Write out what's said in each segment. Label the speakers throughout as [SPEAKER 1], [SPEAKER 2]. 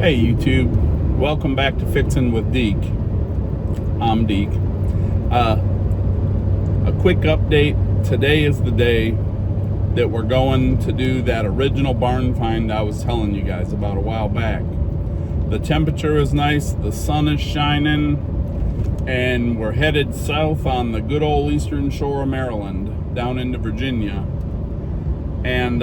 [SPEAKER 1] Hey YouTube, welcome back to Fixin' with Deke. I'm Deke. A quick update. Today is the day that we're going to do that original barn find I was telling you guys about a while back. The temperature is nice, the sun is shining, and we're headed south on the good old eastern shore of Maryland, down into Virginia. And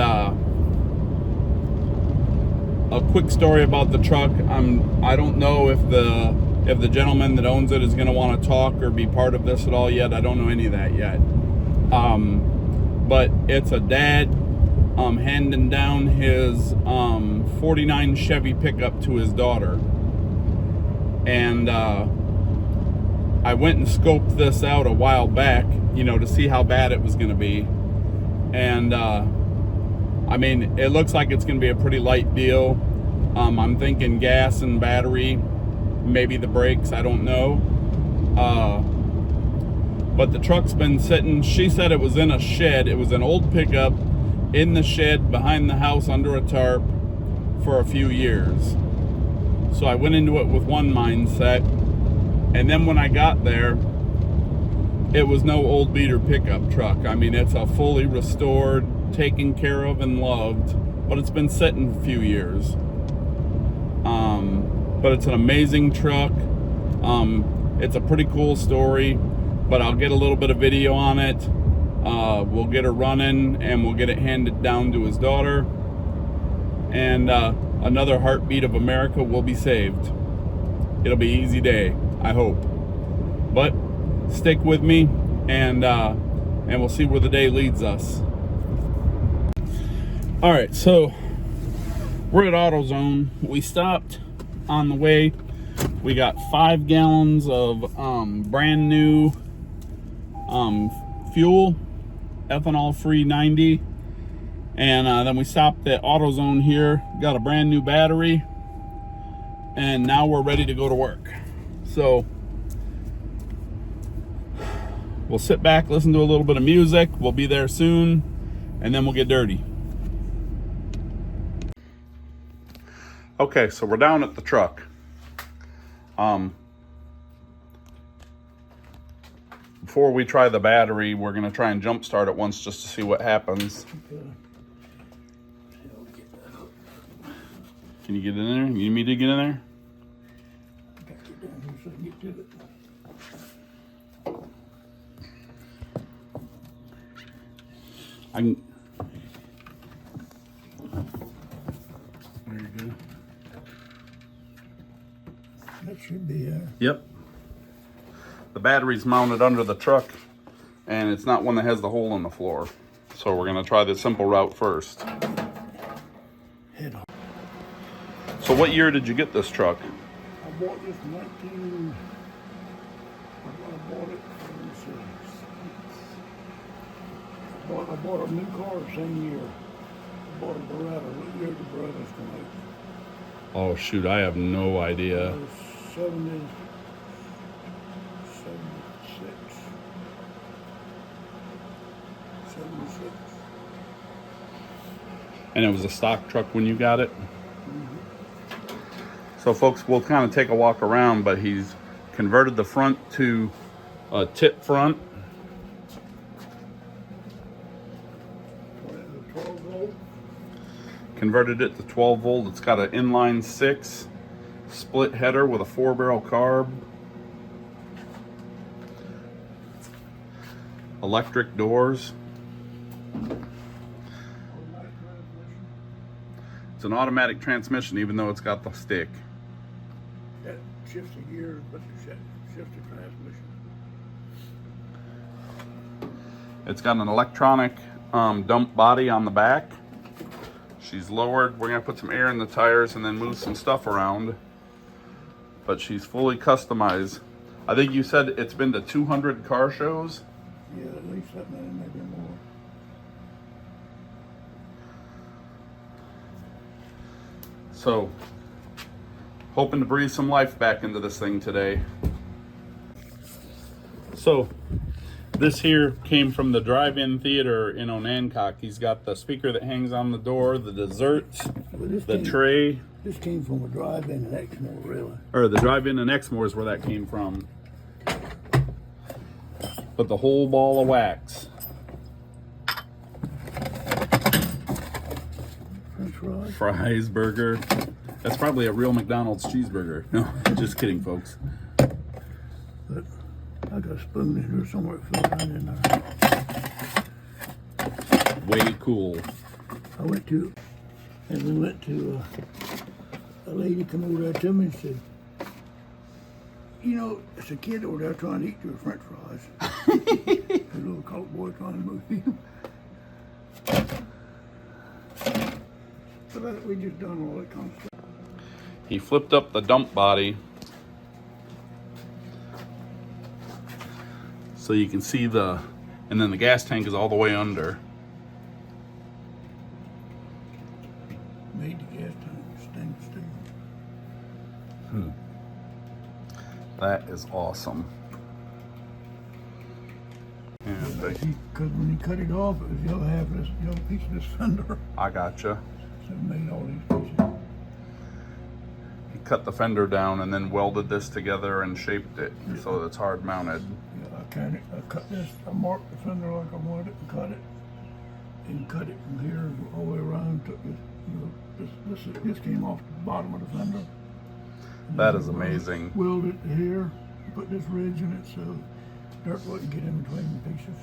[SPEAKER 1] a quick story about the truck. I don't know if the gentleman that owns it is going to want to talk or be part of this at all yet. I don't know any of that yet. But it's a dad handing down his 49 Chevy pickup to his daughter. And I went and scoped this out a while back, to see how bad it was going to be. And I mean, it looks like it's going to be a pretty light deal. I'm thinking gas and battery, maybe the brakes, I don't know. But the truck's been sitting, she said it was in a shed. It was an old pickup in the shed behind the house under a tarp for a few years. So I went into it with one mindset. And then when I got there, it was no old beater pickup truck. I mean, it's a fully restored, taken care of and loved, but it's been sitting a few years. But it's an amazing truck. It's a pretty cool story, but I'll get a little bit of video on it. We'll get her running and we'll get it handed down to his daughter, and another heartbeat of America will be saved. It'll be an easy day, I hope. But stick with me, and we'll see where the day leads us. All right, so we're at AutoZone. We stopped on the way. We got 5 gallons of brand new fuel, ethanol free 90, and then we stopped at AutoZone here, got a brand new battery, and now we're ready to go to work. So we'll sit back, listen to a little bit of music. We'll be there soon, and then we'll get dirty. Okay, so we're down at the truck. Before we try the battery, we're gonna try and jump start it once just to see what happens. Can you get in there? You need me to get in there?
[SPEAKER 2] I got to get down here so I can get to it.
[SPEAKER 1] I can. There you go.
[SPEAKER 2] That should be
[SPEAKER 1] Yep. The battery's mounted under the truck, and it's not one that has the hole in the floor. So we're gonna try the simple route first.
[SPEAKER 2] head on.
[SPEAKER 1] So what year did you get this truck?
[SPEAKER 2] I bought this in 19. I bought it. I bought a new car the same year. I bought a Beretta. What year did Berettas come out?
[SPEAKER 1] Oh shoot, I have no idea.
[SPEAKER 2] It was 76.
[SPEAKER 1] And it was a stock truck when you got it?
[SPEAKER 2] Mm-hmm.
[SPEAKER 1] So folks, we'll kind of take a walk around, but he's converted the front to a tip front.
[SPEAKER 2] 12 volt.
[SPEAKER 1] Converted it to 12 volt. It's got an inline 6 split header with a 4-barrel carb. Electric doors. It's an automatic transmission, even though it's got the stick.
[SPEAKER 2] That shifts the gears, but it shifts the transmission.
[SPEAKER 1] It's got an electronic dump body on the back. She's lowered. We're gonna put some air in the tires and then move some stuff around. But she's fully customized. I think you said it's been to 200 car shows.
[SPEAKER 2] Yeah, at least that many, maybe more.
[SPEAKER 1] So, hoping to breathe some life back into this thing today. So, This here came from the drive-in theater in Onancock. He's got the speaker that hangs on the door, the desserts, the tray.
[SPEAKER 2] This came from a drive-in in Exmoor, really.
[SPEAKER 1] Or the drive-in in Exmoor is where that came from. But the whole ball of wax.
[SPEAKER 2] French fries.
[SPEAKER 1] Fries, burger. That's probably a real McDonald's cheeseburger. No, just kidding, folks.
[SPEAKER 2] But I got a spoon in here somewhere. It fell right in there.
[SPEAKER 1] Way cool.
[SPEAKER 2] I went to, and we went to, a lady come over there to me and said, you know, it's a kid over there trying to eat your French fries. A little colored boy trying to move him. But we just done all that kind of stuff.
[SPEAKER 1] He flipped up the dump body so you can see the, and then the gas tank is all the way under.
[SPEAKER 2] Made the gas tank stainless steel.
[SPEAKER 1] That is awesome. And
[SPEAKER 2] Because when he cut it off, it was the other half of this, the other piece of this fender.
[SPEAKER 1] I gotcha.
[SPEAKER 2] So it made all these pieces.
[SPEAKER 1] He cut the fender down and then welded this together and shaped it so that it's hard mounted.
[SPEAKER 2] Yeah, I cut this, I marked the fender like I wanted it and cut it. And cut it from here all the way around. Took this, you know, this came off the bottom of the fender.
[SPEAKER 1] That is amazing.
[SPEAKER 2] Welded it to here, put this ridge in it so dirt wouldn't get in between the pieces.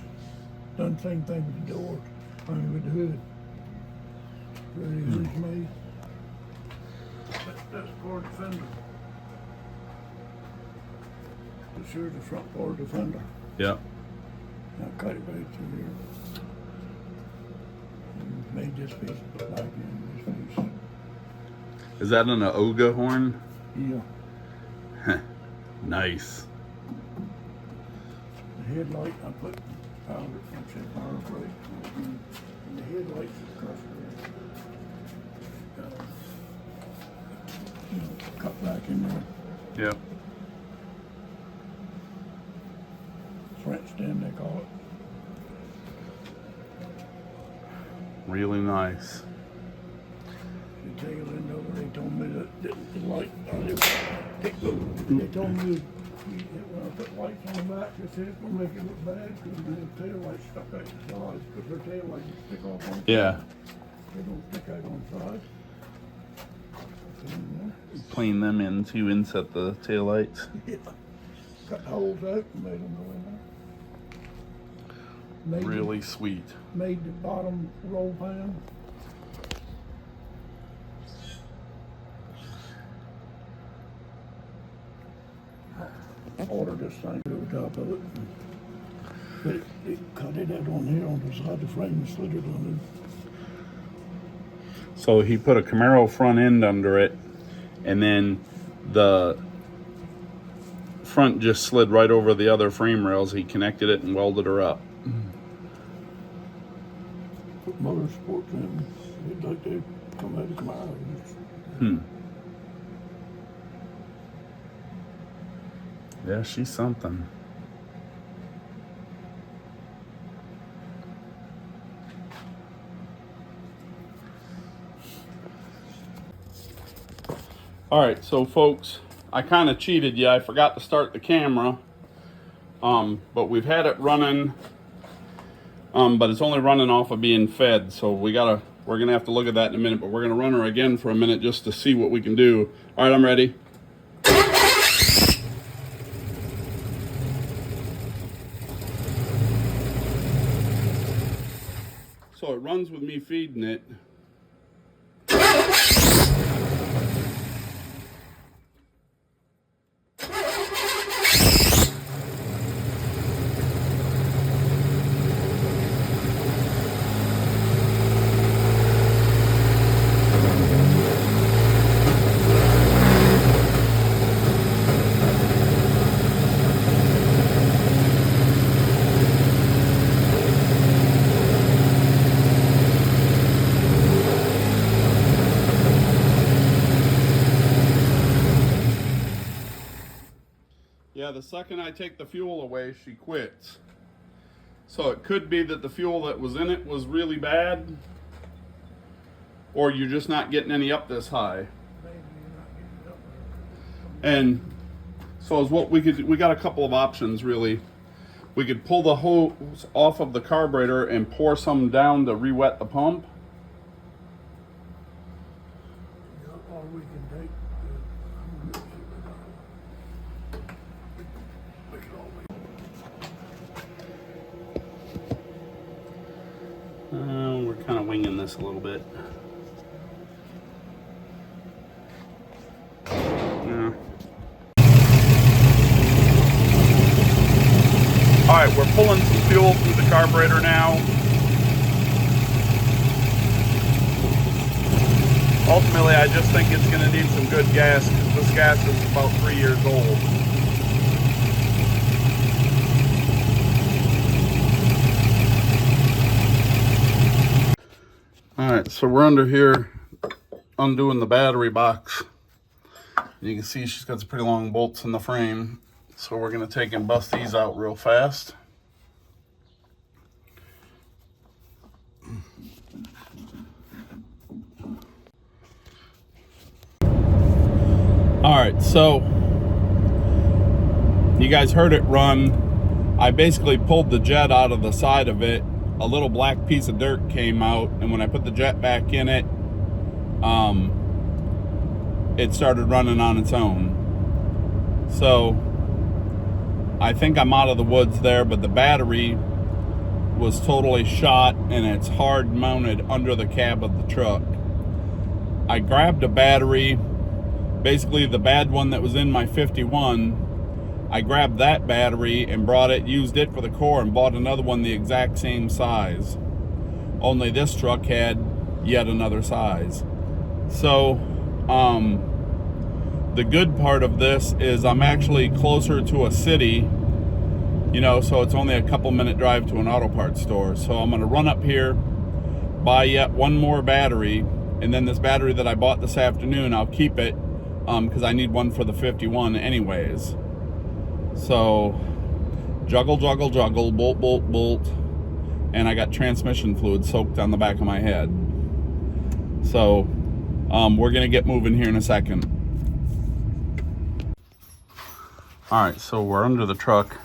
[SPEAKER 2] Done the same thing with the door, I mean with the hood. Really hood's made. That's part of the fender. This here's the front part of the fender.
[SPEAKER 1] Yep.
[SPEAKER 2] Now cut it right through here. And made this piece look like this piece.
[SPEAKER 1] Is that an Oga horn?
[SPEAKER 2] Yeah.
[SPEAKER 1] Nice.
[SPEAKER 2] The headlight, I put powder, I said power brake. And the headlights are crushed cut back in there.
[SPEAKER 1] Yep.
[SPEAKER 2] French stem, they call it.
[SPEAKER 1] Really nice.
[SPEAKER 2] The tail end over, they told me that the light, they told me that when I put lights on the back, they said it's gonna make it look bad because the tail lights stuck out the sides, because their tail lights stick off on the
[SPEAKER 1] Yeah.
[SPEAKER 2] side. They don't stick out on the side.
[SPEAKER 1] Plane them in to inset the taillights.
[SPEAKER 2] Yeah. Cut holes out and made them go in there.
[SPEAKER 1] Really sweet.
[SPEAKER 2] Made the bottom roll pan. I ordered this thing to the top of it. But it cut it out on here on the side of the frame and slid it on
[SPEAKER 1] So he put a Camaro front end under it, and then the front just slid right over the other frame rails. He connected it and welded her up.
[SPEAKER 2] Put motorsports in. It'd like they come out of Camaro.
[SPEAKER 1] Yeah, she's something. All right, so folks, I kind of cheated you. I forgot to start the camera, but we've had it running, but it's only running off of being fed. So we're gonna have to look at that in a minute. But we're gonna run her again for a minute just to see what we can do. All right, I'm ready. So it runs with me feeding it. Yeah, the second I take the fuel away, she quits. So it could be that the fuel that was in it was really bad, or you're just not getting any up this high.
[SPEAKER 2] Maybe you're not getting it up
[SPEAKER 1] And so is what we got a couple of options really. We could pull the hose off of the carburetor and pour some down to re-wet the pump.
[SPEAKER 2] there. Or we can take we can always.
[SPEAKER 1] We're kind of winging this a little bit. Yeah. All right, we're pulling some fuel through the carburetor now. Ultimately, I just think it's going to need some good gas because this gas is about 3 years old. All right, so we're under here undoing the battery box. You can see she's got some pretty long bolts in the frame. So we're going to take and bust these out real fast. All right, so you guys heard it run. I basically pulled the jet out of the side of it. A little black piece of dirt came out, and when I put the jet back in it, it started running on its own. So I think I'm out of the woods there, but the battery was totally shot and it's hard mounted under the cab of the truck. I grabbed a battery, basically the bad one that was in my 51. I grabbed that battery and brought it, used it for the core, and bought another one the exact same size. Only this truck had yet another size. So, the good part of this is I'm actually closer to a city, you know, so it's only a couple minute drive to an auto parts store. So I'm gonna run up here, buy yet one more battery, and then this battery that I bought this afternoon, I'll keep it because I need one for the 51 anyways. So juggle, juggle, juggle, bolt, bolt, bolt, and I got transmission fluid soaked on the back of my head. So we're gonna get moving here in a second. All right, so we're under the truck.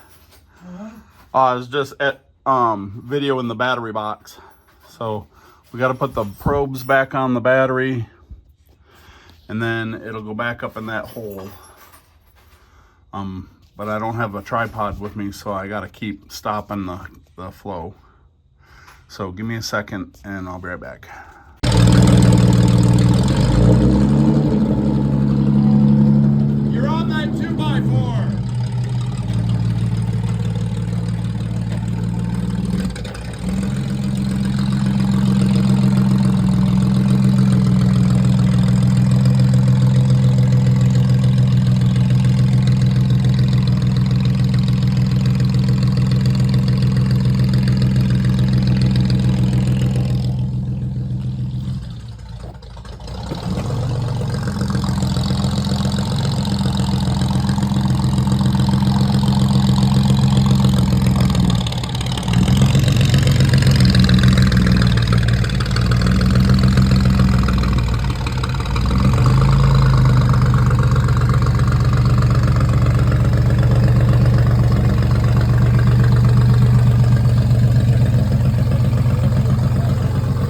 [SPEAKER 1] I was just at videoing the battery box. So we got to put the probes back on the battery, and then it'll go back up in that hole. But I don't have a tripod with me, so I got to keep stopping the flow. So give me a second, and I'll be right back. You're on that 2x4.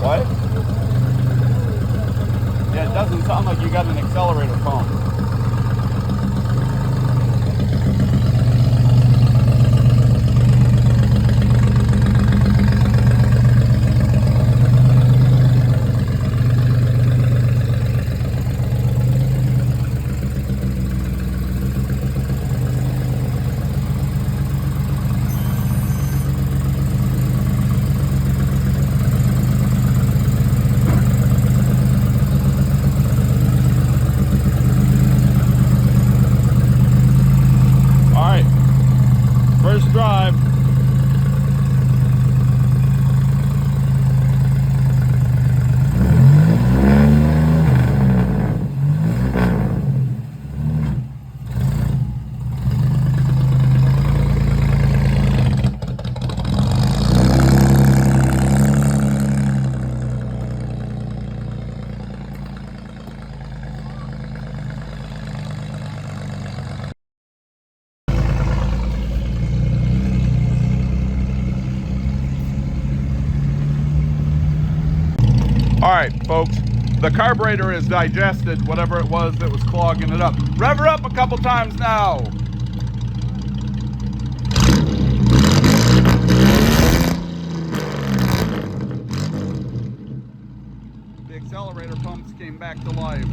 [SPEAKER 1] What? Yeah, it doesn't sound like you got an accelerator pump. All right, folks, the carburetor has digested whatever it was that was clogging it up. Rev her up a couple times now. The accelerator pumps came back to life.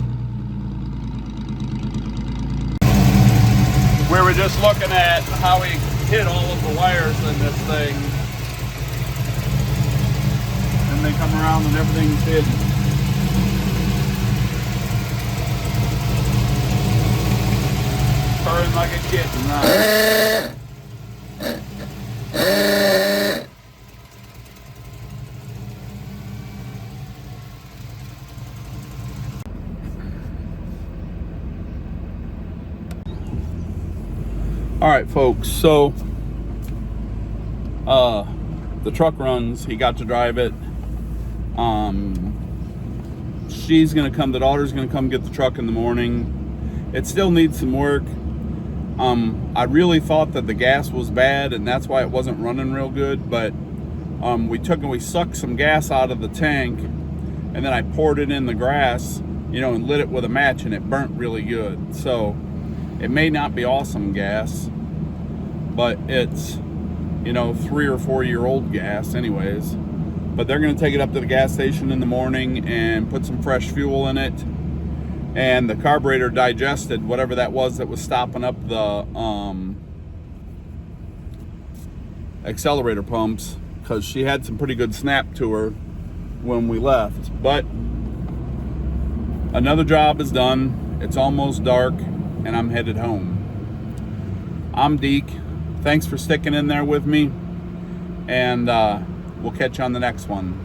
[SPEAKER 1] We were just looking at how he hit all of the wires in this thing. And they come around and everything's hidden. Purring like a kitten, huh? All right, folks, so the truck runs. He got to drive it. She's gonna come, the daughter's gonna come get the truck in the morning. It still needs some work. I really thought that the gas was bad and that's why it wasn't running real good, but we sucked some gas out of the tank and then I poured it in the grass, you know, and lit it with a match and it burnt really good. So it may not be awesome gas, but it's, you know, 3 or 4 year old gas anyways. But they're gonna take it up to the gas station in the morning and put some fresh fuel in it. And the carburetor digested whatever that was stopping up the accelerator pumps, because she had some pretty good snap to her when we left. But another job is done. It's almost dark and I'm headed home. I'm Deke. Thanks for sticking in there with me, and we'll catch you on the next one.